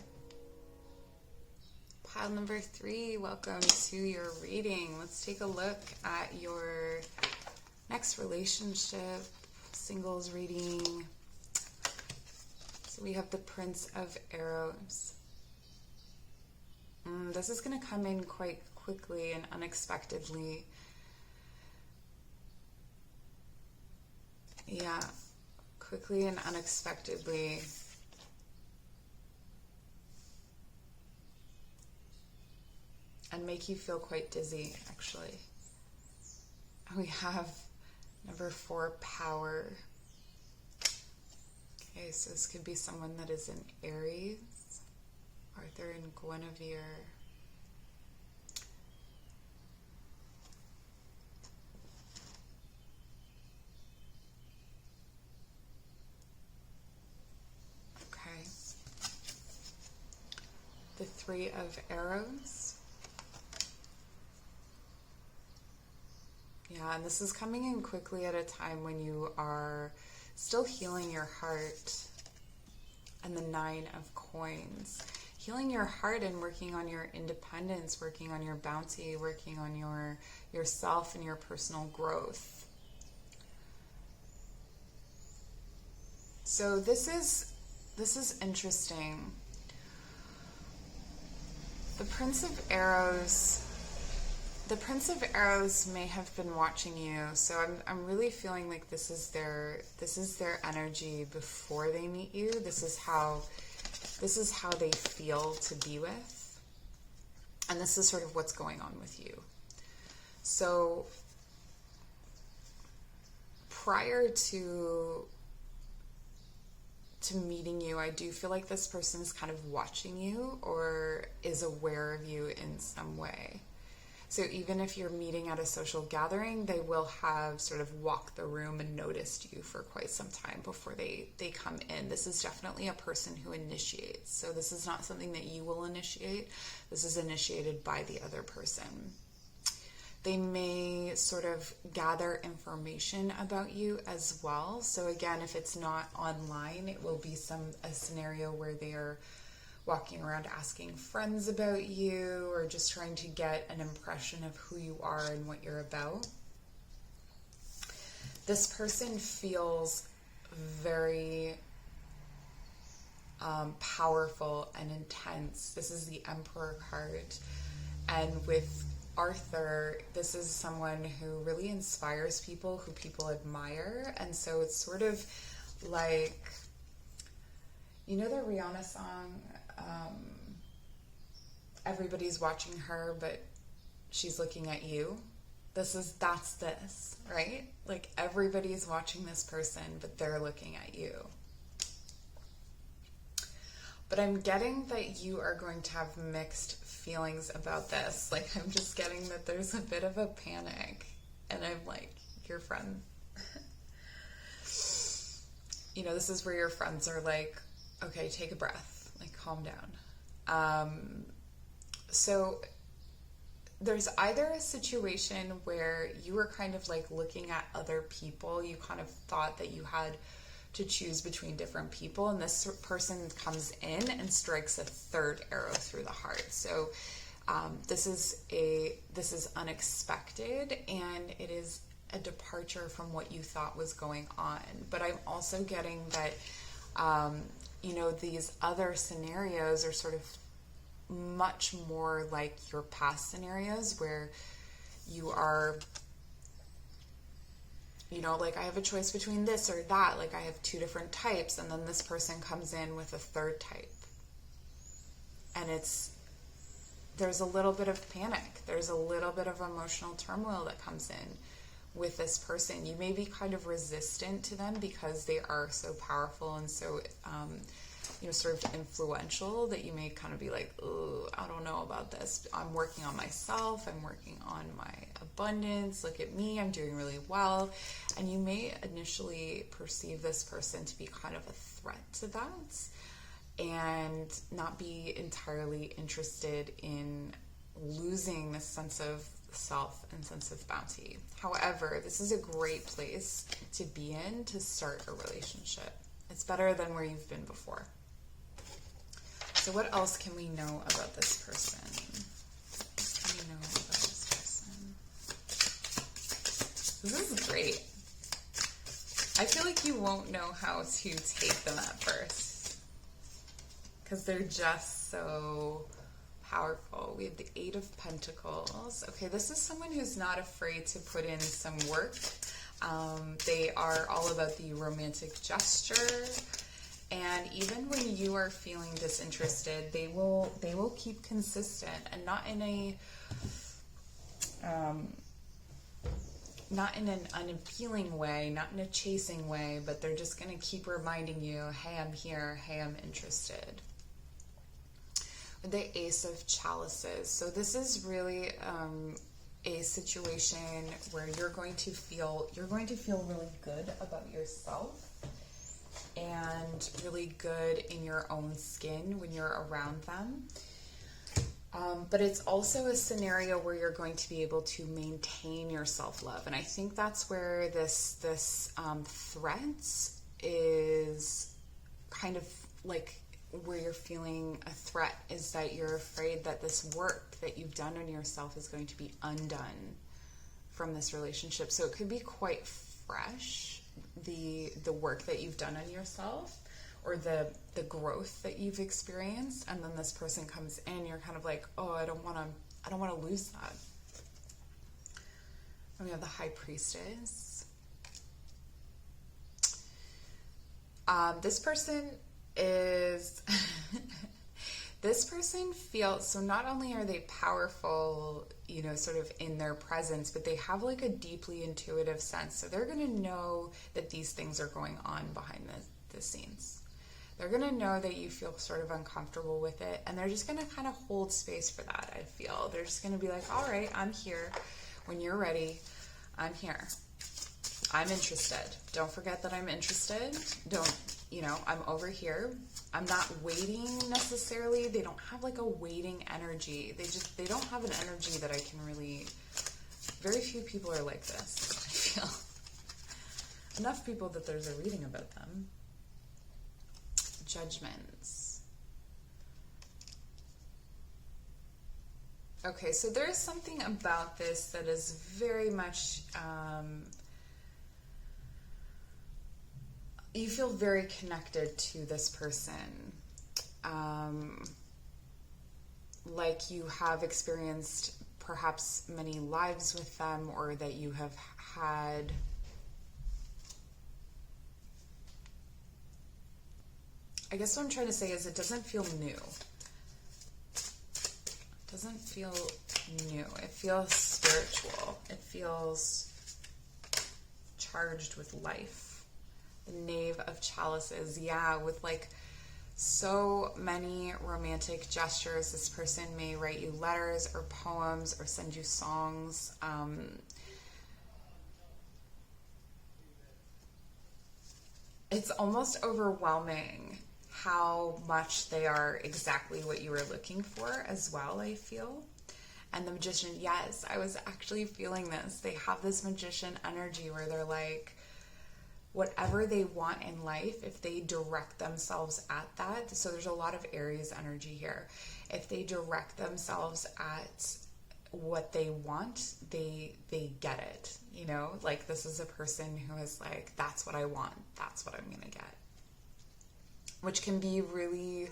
Pile number 3, welcome to your reading. Let's take a look at your next relationship, singles reading. So we have the Prince of Arrows. This is going to come in quite quickly and unexpectedly. Yeah, quickly and unexpectedly. And make you feel quite dizzy, actually. We have number 4, Power. Okay, so this could be someone that is in Aries, Arthur and Guinevere. Okay. The 3 of Arrows. Yeah, and this is coming in quickly at a time when you are still healing your heart. And the 9 of Coins. Healing your heart and working on your independence, working on your bounty, working on yourself and your personal growth. So this is interesting. The Prince of Arrows may have been watching you, so I'm really feeling like this is their energy before they meet you. This is how they feel to be with, and this is sort of what's going on with you. So prior to meeting you, I do feel like this person is kind of watching you or is aware of you in some way. So even if you're meeting at a social gathering, they will have sort of walked the room and noticed you for quite some time before they come in. This is definitely a person who initiates. So this is not something that you will initiate. This is initiated by the other person. They may sort of gather information about you as well. So again, if it's not online, it will be a scenario where they are walking around asking friends about you or just trying to get an impression of who you are and what you're about. This person feels very powerful and intense. This is the Emperor card. And with Arthur, this is someone who really inspires people, who people admire. And so it's sort of like, you know the Rihanna song, everybody's watching her, but she's looking at you. That's this, right? Like everybody's watching this person, but they're looking at you. But I'm getting that you are going to have mixed feelings about this. Like I'm just getting that there's a bit of a panic, and I'm like, your friend, you know, this is where your friends are like, okay, take a breath, like calm down. So there's either a situation where you were kind of like looking at other people, you kind of thought that you had to choose between different people, and this person comes in and strikes a 3rd arrow through the heart. So this is unexpected, and it is a departure from what you thought was going on. But I'm also getting that you know, these other scenarios are sort of much more like your past scenarios where you are, you know, like I have a choice between this or that, like I have 2 different types, and then this person comes in with a 3rd type. And there's a little bit of panic. There's a little bit of emotional turmoil that comes in with this person. You may be kind of resistant to them because they are so powerful and so, you know, sort of influential, that you may kind of be like, oh, I don't know about this. I'm working on myself. I'm working on my abundance. Look at me. I'm doing really well. And you may initially perceive this person to be kind of a threat to that and not be entirely interested in losing the sense of self and sense of bounty. However, this is a great place to be in to start a relationship. It's better than where you've been before. So what else can we know about this person? What can we know about this person? This is great. I feel like you won't know how to take them at first because they're just so powerful. We have the Eight of Pentacles. Okay, this is someone who's not afraid to put in some work. They are all about the romantic gesture. And even when you are feeling disinterested, they will keep consistent, and not in an unappealing way, not in a chasing way, but they're just going to keep reminding you, hey, I'm here, hey, I'm interested. With the Ace of Chalices. So this is really a situation where you're going to feel really good about yourself and really good in your own skin when you're around them. But it's also a scenario where you're going to be able to maintain your self-love. And I think that's where this threat is kind of like where you're feeling a threat, is that you're afraid that this work that you've done on yourself is going to be undone from this relationship. So it could be quite fresh, the work that you've done on yourself, or the growth that you've experienced, and then this person comes in, you're kind of like, oh, I don't want to lose that. And we have the High Priestess. This person is this person feels, so not only are they powerful, sort of in their presence, but they have like a deeply intuitive sense. So they're going to know that these things are going on behind the scenes. They're going to know that you feel sort of uncomfortable with it, and they're just going to kind of hold space for that, I feel. They're just going to be like, all right, I'm here. When you're ready, I'm here. I'm interested. Don't forget that I'm interested. I'm over here. I'm not waiting necessarily. They don't have like a waiting energy. They don't have an energy that I can really, very few people are like this, I feel. Enough people that there's a reading about them. Judgments. Okay, so there's something about this that is very much, you feel very connected to this person. Like you have experienced perhaps many lives with them, or that you have had I guess what I'm trying to say is it doesn't feel new. It doesn't feel new. It feels spiritual. It feels charged with life. The Knave of Chalices. Yeah, with like so many romantic gestures. This person may write you letters or poems or send you songs. It's almost overwhelming how much they are exactly what you were looking for as well, I feel. And the Magician, yes, I was actually feeling this. They have this magician energy where they're like, whatever they want in life, if they direct themselves at that, so there's a lot of Aries energy here. If they direct themselves at what they want, they get it, you know? Like, this is a person who is like, that's what I want, that's what I'm gonna get. Which can be really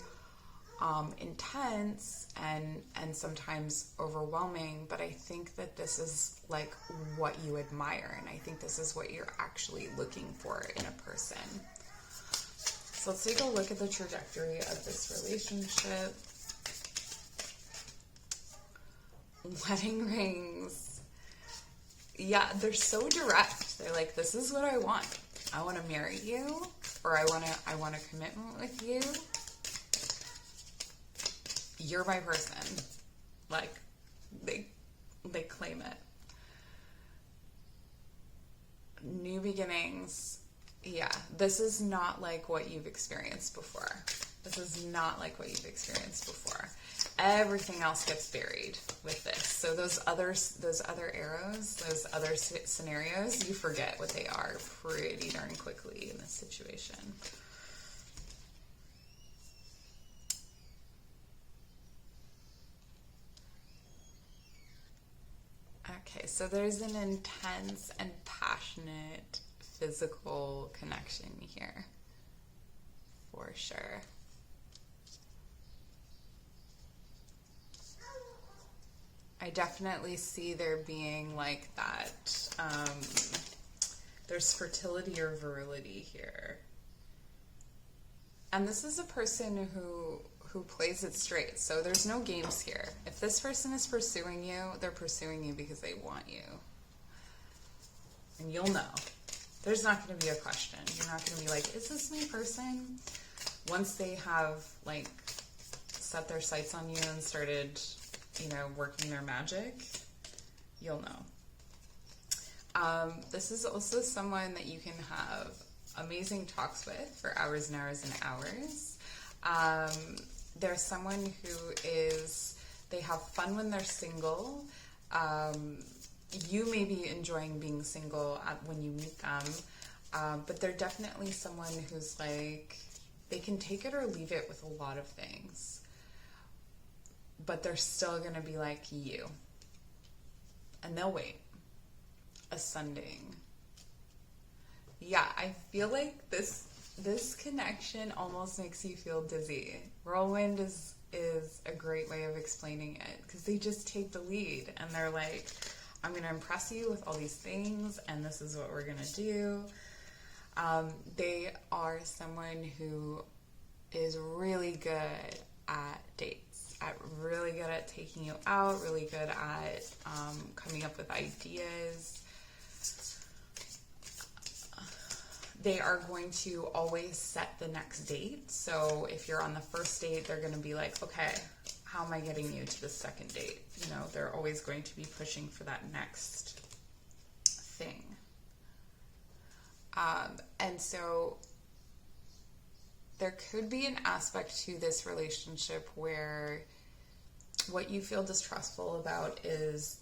intense and sometimes overwhelming, but I think that this is like what you admire, and I think this is what you're actually looking for in a person. So let's take a look at the trajectory of this relationship. Wedding rings. Yeah, they're so direct. They're like, this is what I want. I want to marry you, or I want a commitment with you. You're my person. Like, they claim it. New beginnings. Yeah, this is not like what you've experienced before. This is not like what you've experienced before. Everything else gets buried with this. So those other arrows, those other scenarios, you forget what they are pretty darn quickly in this situation. Okay, so there's an intense and passionate physical connection here, for sure. I definitely see there being like that, there's fertility or virility here. And this is a person who plays it straight. So there's no games here. If this person is pursuing you, they're pursuing you because they want you. And you'll know. There's not going to be a question. You're not going to be like, is this my person? Once they have like set their sights on you and started, you know, working their magic, you'll know. This is also someone that you can have amazing talks with for hours and hours and hours. There's someone who they have fun when they're single. You may be enjoying being single when you meet them, but they're definitely someone who's like, they can take it or leave it with a lot of things, but they're still going to be like you. And they'll wait. Ascending. Yeah, I feel like this connection almost makes you feel dizzy. Whirlwind is a great way of explaining it, because they just take the lead and they're like, I'm going to impress you with all these things and this is what we're going to do. They are someone who is really good at dates, really good at taking you out, really good at coming up with ideas. They are going to always set the next date. So if you're on the first date, they're going to be like, okay, how am I getting you to the second date? You know, they're always going to be pushing for that next thing. And so there could be an aspect to this relationship where what you feel distrustful about is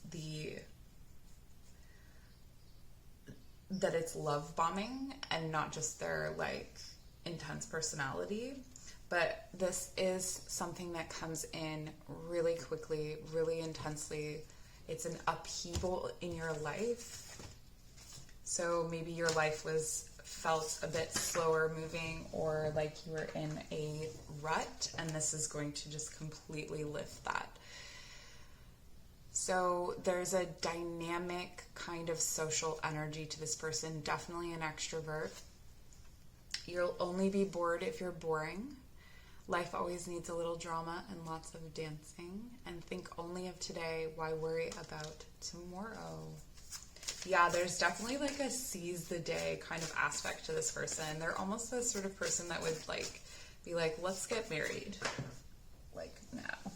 that it's love bombing and not just their like intense personality. But this is something that comes in really quickly, really intensely. It's an upheaval in your life. So maybe your life felt a bit slower moving, or like you were in a rut, and this is going to just completely lift that. So there's a dynamic kind of social energy to this person, definitely an extrovert. You'll only be bored if you're boring. Life always needs a little drama and lots of dancing. And think only of today, why worry about tomorrow? Yeah, there's definitely like a seize the day kind of aspect to this person. They're almost the sort of person that would like be like, let's get married, like now.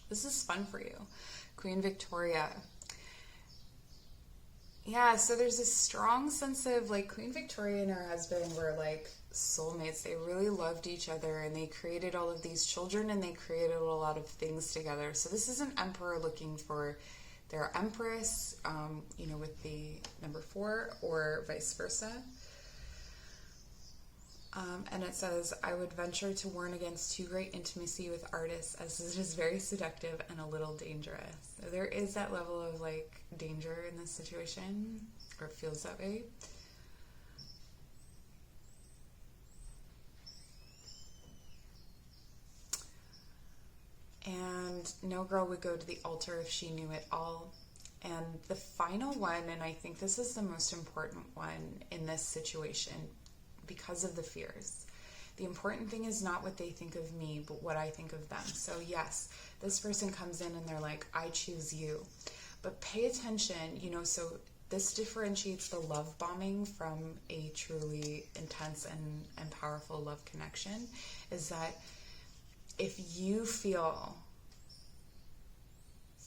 This is fun for you. Queen Victoria. Yeah, so there's a strong sense of like Queen Victoria and her husband were like soulmates. They really loved each other and they created all of these children and they created a lot of things together. So this is an emperor looking for their empress, you know, with the number 4 or vice versa. And it says, I would venture to warn against too great intimacy with artists, as it is very seductive and a little dangerous. So there is that level of like danger in this situation, or it feels that way. And no girl would go to the altar if she knew it all. And the final one, and I think this is the most important one in this situation, because of the fears. The important thing is not what they think of me, but what I think of them. So yes, this person comes in and they're like, I choose you. But pay attention, you know, so this differentiates the love bombing from a truly intense and powerful love connection, is that if you feel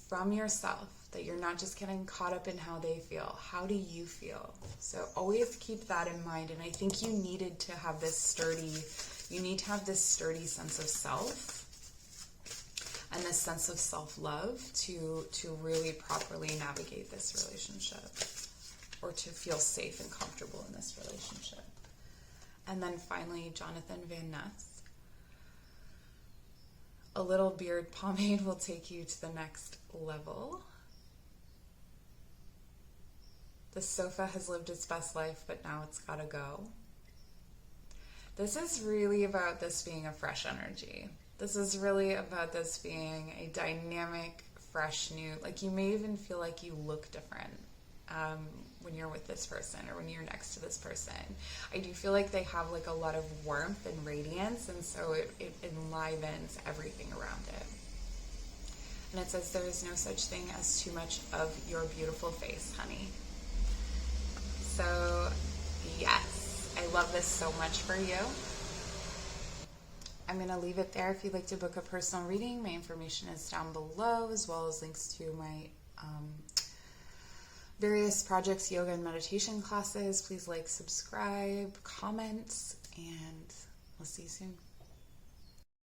from yourself that you're not just getting caught up in how they feel. How do you feel? So always keep that in mind. And I think you need to have this sturdy sense of self and this sense of self-love to really properly navigate this relationship, or to feel safe and comfortable in this relationship. And then finally, Jonathan Van Ness. A little beard pomade will take you to the next level. The sofa has lived its best life, but now it's gotta go. This is really about this being a fresh energy. This is really about this being a dynamic, fresh, new, like you may even feel like you look different when you're with this person or when you're next to this person. I do feel like they have like a lot of warmth and radiance, and so it enlivens everything around it. And it says, there is no such thing as too much of your beautiful face, honey. So, yes, I love this so much for you. I'm going to leave it there. If you'd like to book a personal reading, my information is down below, as well as links to my various projects, yoga and meditation classes. Please like, subscribe, comment, and we'll see you soon.